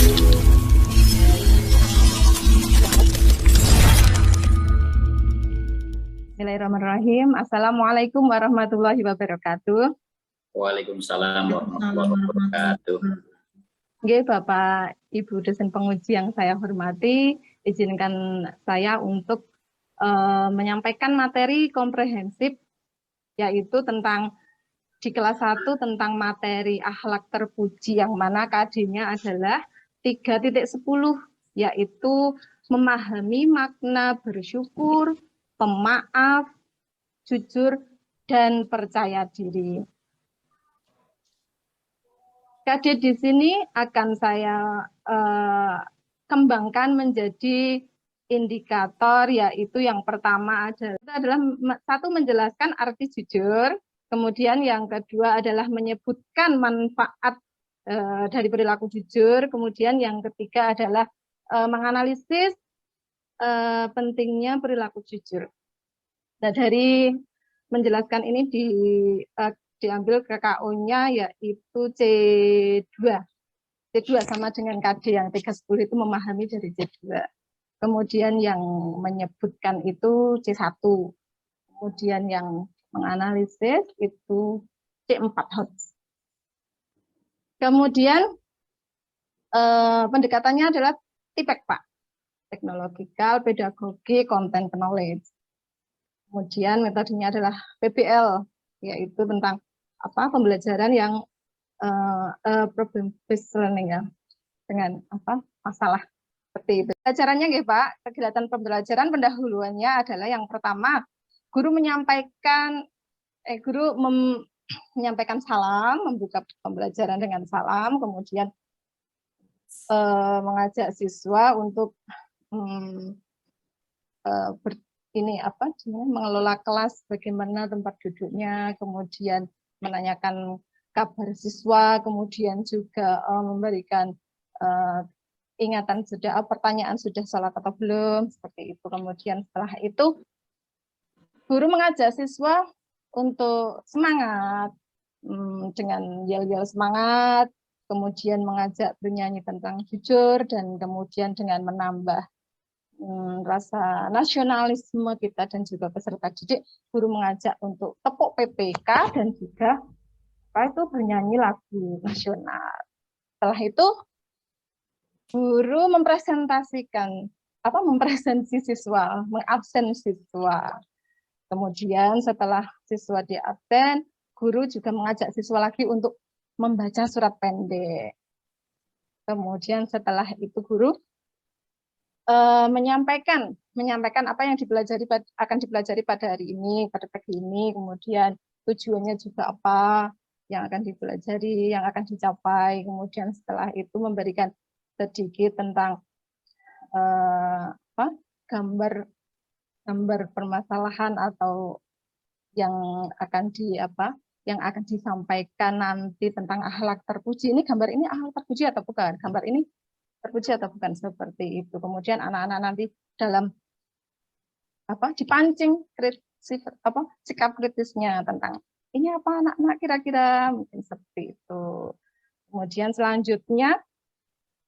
Bismillahirrahmanirrahim. Assalamualaikum warahmatullahi wabarakatuh. Waalaikumsalam warahmatullahi wabarakatuh. Nggih, Bapak Ibu dosen penguji yang saya hormati, izinkan saya untuk menyampaikan materi komprehensif, yaitu tentang di kelas 1 tentang materi akhlak terpuji, yang mana KD-nya adalah 3.10, yaitu memahami makna bersyukur, pemaaf, jujur, dan percaya diri. KD di sini akan saya kembangkan menjadi indikator, yaitu yang pertama adalah satu, menjelaskan arti jujur, kemudian yang kedua adalah menyebutkan manfaat dari perilaku jujur, kemudian yang ketiga adalah menganalisis pentingnya perilaku jujur. Nah, dari menjelaskan ini diambil KKO-nya yaitu C2. C2 sama dengan KD yang 310 itu memahami dari C2. Kemudian yang menyebutkan itu C1. Kemudian yang menganalisis itu C4 hot. Kemudian pendekatannya adalah TIPEK, Pak. Teknologikal, pedagogi, content knowledge. Kemudian metodenya adalah PBL, yaitu tentang pembelajaran yang problem based learning, ya, dengan masalah seperti itu. Pembelajarannya nggih, Pak, kegiatan pembelajaran pendahuluannya adalah yang pertama, guru menyampaikan salam, membuka pembelajaran dengan salam, kemudian mengajak siswa untuk mengelola kelas, bagaimana tempat duduknya, kemudian menanyakan kabar siswa, kemudian juga memberikan ingatan pertanyaan sudah sholat atau belum, seperti itu. Kemudian setelah itu guru mengajak siswa untuk semangat dengan yel-yel semangat, kemudian mengajak bernyanyi tentang jujur, dan kemudian dengan menambah rasa nasionalisme kita dan juga peserta didik, guru mengajak untuk tepuk PPK dan juga bernyanyi lagu nasional. Setelah itu guru mempresentasi siswa, mengabsen siswa. Kemudian setelah siswa diabsen, guru juga mengajak siswa lagi untuk membaca surat pendek. Kemudian setelah itu guru menyampaikan apa yang akan dipelajari pada hari ini, pada pagi ini, kemudian tujuannya juga apa yang akan dipelajari, yang akan dicapai. Kemudian setelah itu memberikan sedikit tentang gambar permasalahan atau yang akan disampaikan nanti tentang akhlak terpuji. Ini gambar ini akhlak terpuji atau bukan? Gambar ini terpuji atau bukan, seperti itu. Kemudian anak-anak nanti dalam dipancing sikap kritisnya tentang ini apa anak-anak kira-kira, mungkin seperti itu. Kemudian selanjutnya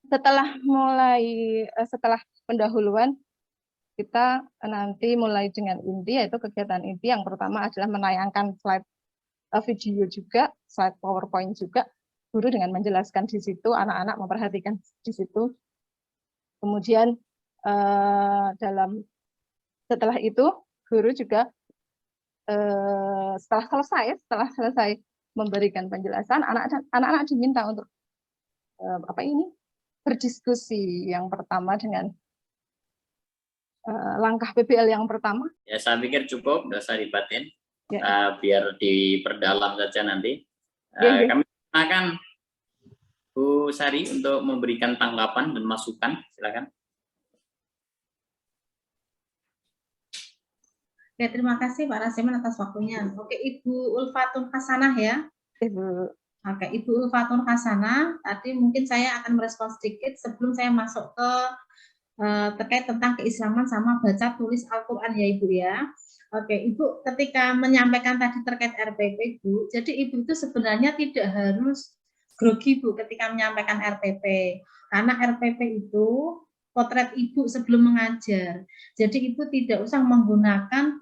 setelah pendahuluan, kita nanti mulai dengan inti, yaitu kegiatan inti. Yang pertama adalah menayangkan slide video juga, slide PowerPoint juga. Guru dengan menjelaskan di situ, anak-anak memperhatikan di situ. Kemudian setelah itu guru juga setelah selesai memberikan penjelasan, anak-anak diminta untuk berdiskusi. Yang pertama dengan langkah PBL yang pertama. Ya, saya pikir cukup, nggak usah dibatin, ya. Biar diperdalam saja nanti. Kami akan Bu Sari untuk memberikan tanggapan dan masukan, silakan. Oke, terima kasih Pak Rasiman atas waktunya. Oke, Ibu Ulfatun Hasanah ya. Ibu. Oke, Ibu Ulfatun Hasanah, tadi mungkin saya akan merespons sedikit sebelum saya masuk ke terkait tentang keislaman sama baca tulis Al-Quran ya Ibu ya. Oke, Ibu ketika menyampaikan tadi terkait RPP Ibu, jadi Ibu itu sebenarnya tidak harus grogi Bu ketika menyampaikan RPP. Karena RPP itu potret Ibu sebelum mengajar. Jadi Ibu tidak usah menggunakan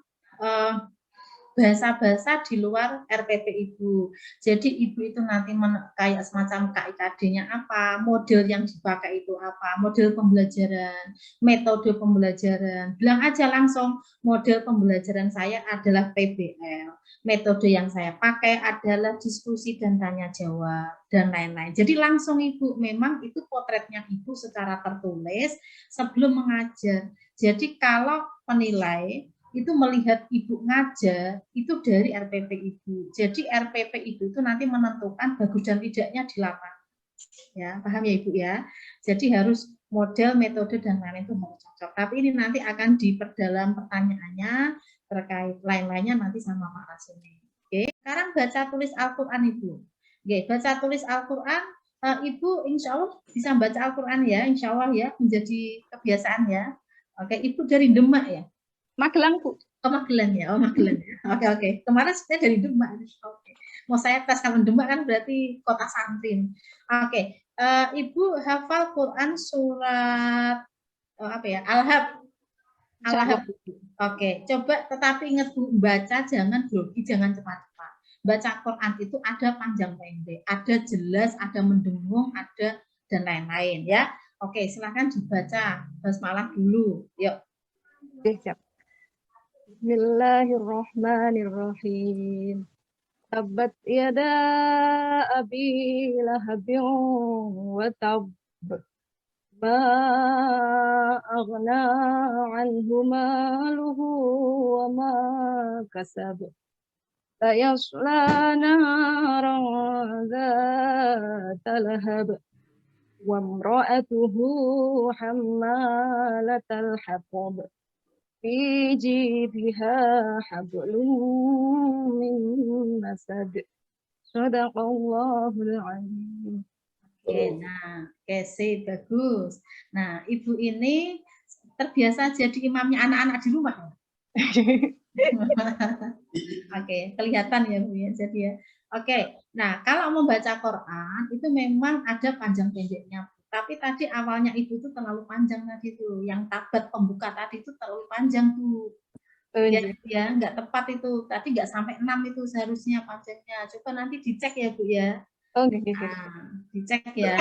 bahasa-bahasa di luar RPP Ibu. Jadi Ibu itu nanti kayak semacam KIKD-nya apa, model yang dipakai itu apa, model pembelajaran, metode pembelajaran. Bilang aja langsung, model pembelajaran saya adalah PBL. Metode yang saya pakai adalah diskusi dan tanya jawab, dan lain-lain. Jadi langsung Ibu, memang itu potretnya Ibu secara tertulis sebelum mengajar. Jadi kalau penilai, itu melihat Ibu ngajar itu dari RPP Ibu. Jadi RPP Ibu itu nanti menentukan bagus dan tidaknya di lapangan. Ya, paham ya Ibu ya? Jadi harus model, metode dan lain-lain itu harus cocok. Tapi ini nanti akan diperdalam pertanyaannya terkait lain-lainnya nanti sama Pak Rasuni. Oke, sekarang baca tulis Al-Qur'an Ibu. Oke, baca tulis Al-Qur'an Ibu insya Allah bisa baca Al-Qur'an ya, insya Allah ya, menjadi kebiasaan ya. Oke, Ibu dari Demak ya? Magelang Bu. Oh Magelang ya, oh Magelang ya. Oke. Kemarin saya dari Demak. Oke. Mau saya tes kalau Demak kan berarti kota santri. Oke. Ibu hafal Quran surat apa ya? Al-Hab. Al-Hab. Oke. Coba tetapi ingat Bu, baca jangan grogi, jangan cepat-cepat. Baca Quran itu ada panjang pendek, ada jelas, ada mendengung, ada dan lain-lain ya. Oke, silakan dibaca basmalah dulu. Yuk. Oke, siap. Bismillahirrahmanirrahim. Tabbat yada abi lahabin wa tab. Ma aghna anhu maluhu wa ma kasab. Sayasla naran dhata lahab. Wa imra'atuhu hammalatal hatab. Fi jidha hablum min masad. Shadaqallahul azim. Oke, nah, kese bagus. Nah, Ibu ini terbiasa jadi imamnya anak-anak di rumah. Oke, kelihatan ya Bu ya. Jadi ya. Oke, nah kalau membaca Quran itu memang ada panjang pendeknya. Tapi tadi awalnya Ibu itu terlalu panjang tadi tuh. Yang tabat pembuka tadi itu terlalu panjang tuh. Ya, nggak tepat itu. Tadi nggak sampai 6 itu seharusnya panjangnya. Coba nanti dicek ya Bu ya. Nah, dicek ya,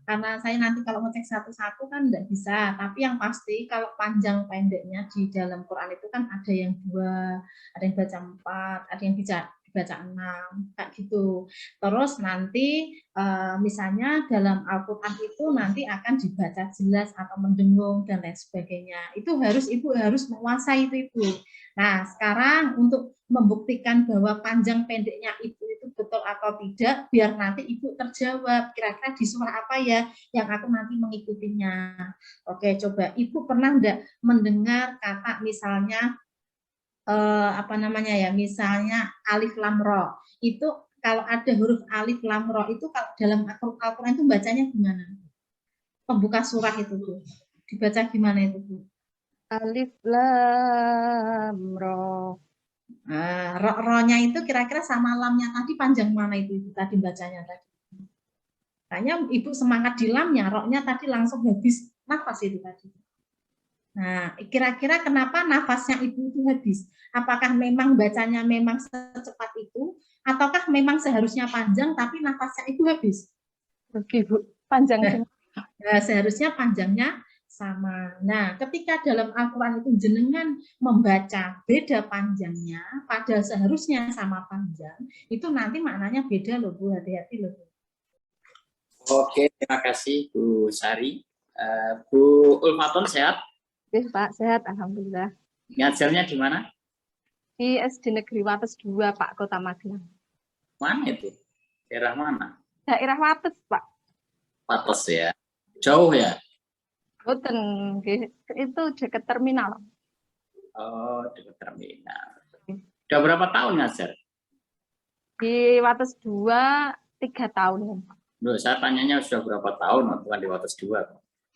karena saya nanti kalau ngecek satu-satu kan nggak bisa, tapi yang pasti kalau panjang pendeknya di dalam Quran itu kan ada yang 2, ada yang baca 4, ada yang dibaca 6, kayak gitu. Terus nanti misalnya dalam Al-Quran itu nanti akan dibaca jelas atau mendengung dan lain sebagainya. Itu Ibu harus menguasai itu Ibu. Nah, sekarang untuk membuktikan bahwa panjang pendeknya Ibu itu betul atau tidak, biar nanti Ibu terjawab, kira-kira di surah apa ya yang aku nanti mengikutinya. Oke, coba Ibu pernah enggak mendengar kata misalnya apa namanya ya, misalnya alif lam ro. Itu kalau ada huruf alif lam ro itu kalau dalam Al-Qur'an itu bacanya gimana? Pembuka surah itu Bu. Dibaca gimana itu Bu? Alif lam ro. Nah, ro-nya itu kira-kira sama lamnya tadi panjang mana itu tadi bacanya tadi? Tanya Ibu semangat di lamnya, ro-nya tadi langsung habis nafas itu tadi. Nah, kira-kira kenapa nafasnya Ibu itu habis? Apakah memang bacanya memang secepat itu, ataukah memang seharusnya panjang tapi nafasnya itu habis? Oke Bu, panjang. Nah, seharusnya panjangnya sama. Nah, ketika dalam Al-Quran itu jenengan membaca beda panjangnya, padahal seharusnya sama panjang, itu nanti maknanya beda loh Bu, hati-hati loh Bu. Oke, terima kasih Bu Sari. Bu Ulfaton sehat? Oke Pak, sehat Alhamdulillah. Ngajarnya di mana? Di SD Negeri Wates 2 Pak, Kota Magelang. Mana itu? Daerah mana? Daerah Wates Pak. Wates ya. Jauh ya? Boten, itu dekat terminal. Oh, dekat terminal. Udah berapa tahun ngajar? Di Wates 2, 3 tahun. Loh, saya tanyanya sudah berapa tahun, bukan di Wates 2.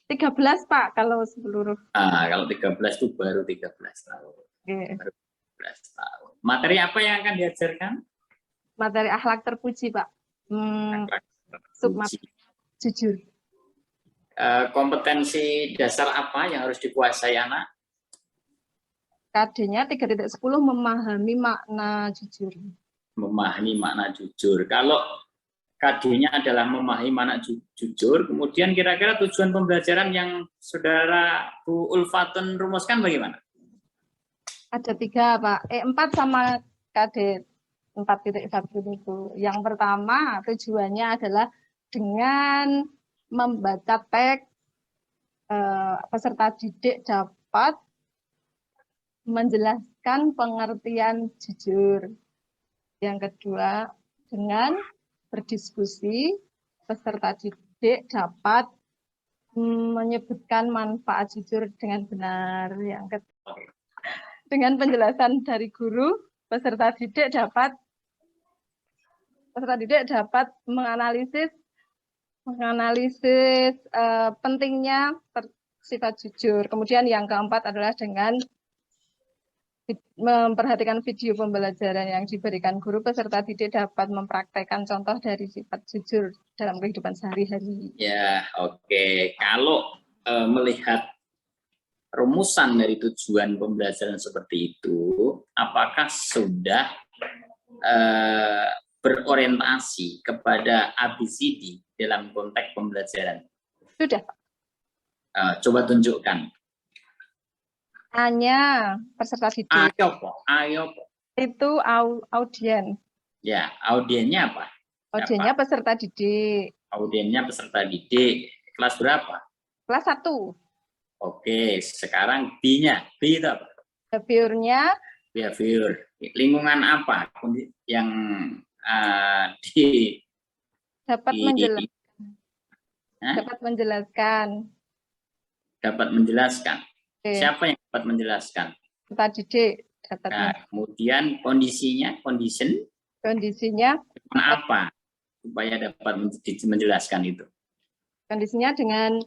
13 Pak, kalau seluruh. Kalau 13 itu baru 13 tahun. Baru 13 tahun. Materi apa yang akan diajarkan? Materi akhlak terpuji Pak. Sukma jujur. Kompetensi dasar apa yang harus dikuasai anak? KD-nya 3.10 memahami makna jujur. Memahami makna jujur. Kalau KD-nya adalah memahami makna jujur, kemudian kira-kira tujuan pembelajaran yang Saudara Bu Ulfatun rumuskan bagaimana? Ada 3, Pak. 4 sama KD 4.1 itu. Yang pertama tujuannya adalah dengan membaca teks peserta didik dapat menjelaskan pengertian jujur. Yang kedua, dengan berdiskusi peserta didik dapat menyebutkan manfaat jujur dengan benar. Yang ketiga, dengan penjelasan dari guru, peserta didik dapat menganalisis pentingnya sifat jujur. Kemudian yang keempat adalah dengan memperhatikan video pembelajaran yang diberikan guru, peserta didik dapat mempraktekkan contoh dari sifat jujur dalam kehidupan sehari-hari. Ya, oke. Kalau melihat rumusan dari tujuan pembelajaran seperti itu, apakah sudah berorientasi kepada ABCD dalam konteks pembelajaran? Sudah. Coba tunjukkan. Hanya peserta didik. Ayo. Itu audien. Ya, audiennya apa? Audiennya peserta didik. Audiennya peserta didik. Kelas berapa? Kelas 1. Oke, sekarang B-nya. B itu apa? Behavior-nya. Behavior. Lingkungan apa yang dapat menjelaskan. Dapat menjelaskan. Oke. Siapa yang dapat menjelaskan? Peserta didik. Kemudian kondisinya apa supaya dapat menjelaskan itu? Kondisinya dengan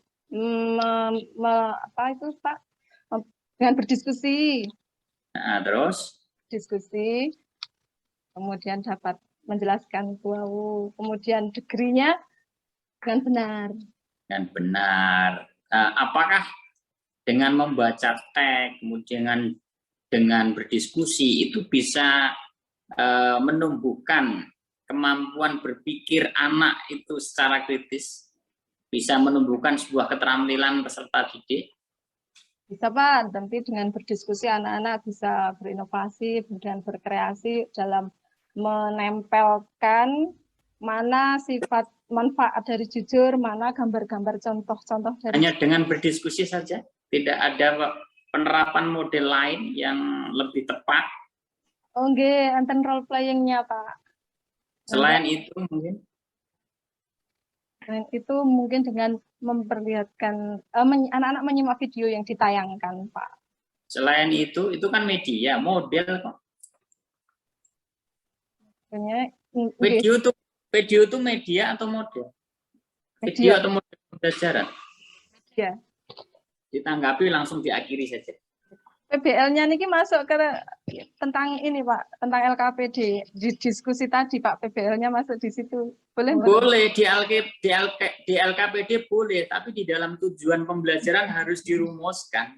dengan berdiskusi. Terus? Diskusi, kemudian dapat menjelaskan kemudian degree-nya dengan benar. Dengan benar. Apakah dengan membaca teks, kemudian dengan berdiskusi itu bisa menumbuhkan kemampuan berpikir anak itu secara kritis? Bisa menumbuhkan sebuah keterampilan peserta didik? Bisa, Pak. Tapi dengan berdiskusi anak-anak bisa berinovasi, kemudian berkreasi dalam menempelkan mana sifat manfaat dari jujur, mana gambar-gambar contoh-contoh dari. Hanya dengan berdiskusi saja? Tidak ada penerapan model lain yang lebih tepat? Oh, nggih, enten role playing-nya, Pak. Selain itu mungkin? Dan itu mungkin dengan memperlihatkan anak-anak menyimak video yang ditayangkan, Pak. Selain itu kan media, model kok. Video itu media atau model? Video atau model pembelajaran? Media. Ditanggapi langsung diakhiri saja. PBL-nya niki masuk ke tentang ini, Pak, tentang LKPD. Di diskusi tadi, Pak, PBL-nya masuk di situ. Boleh di LKPD boleh, tapi di dalam tujuan pembelajaran harus dirumuskan.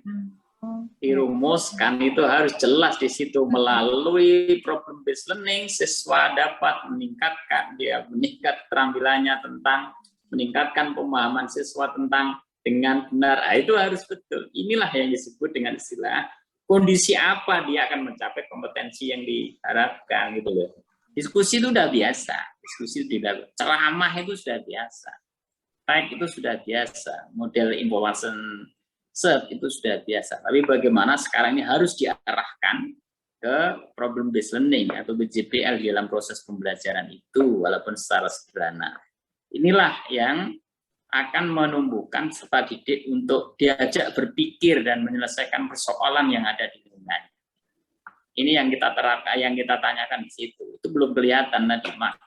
Dirumuskan itu harus jelas di situ. Melalui problem based learning, siswa dapat meningkatkan keterampilannya tentang meningkatkan pemahaman siswa tentang dengan benar. Itu harus betul. Inilah yang disebut dengan istilah kondisi apa dia akan mencapai kompetensi yang diharapkan gitu loh. Diskusi itu sudah biasa, ceramah itu sudah biasa, tag itu sudah biasa, model information set itu sudah biasa. Tapi bagaimana sekarang ini harus diarahkan ke problem based learning atau BJPL di dalam proses pembelajaran itu, walaupun secara sederhana. Inilah yang akan menumbuhkan peserta didik untuk diajak berpikir dan menyelesaikan persoalan yang ada di lingkungannya. Ini yang kita terapkan, yang kita tanyakan di situ. Itu belum kelihatan tadi, Mak.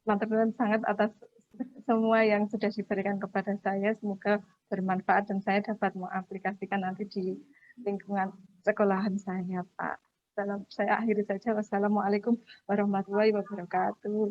Terima sangat atas semua yang sudah diberikan kepada saya. Semoga bermanfaat dan saya dapat mengaplikasikan nanti di lingkungan sekolahan saya, Pak. Saya akhiri saja. Wassalamualaikum warahmatullahi wabarakatuh.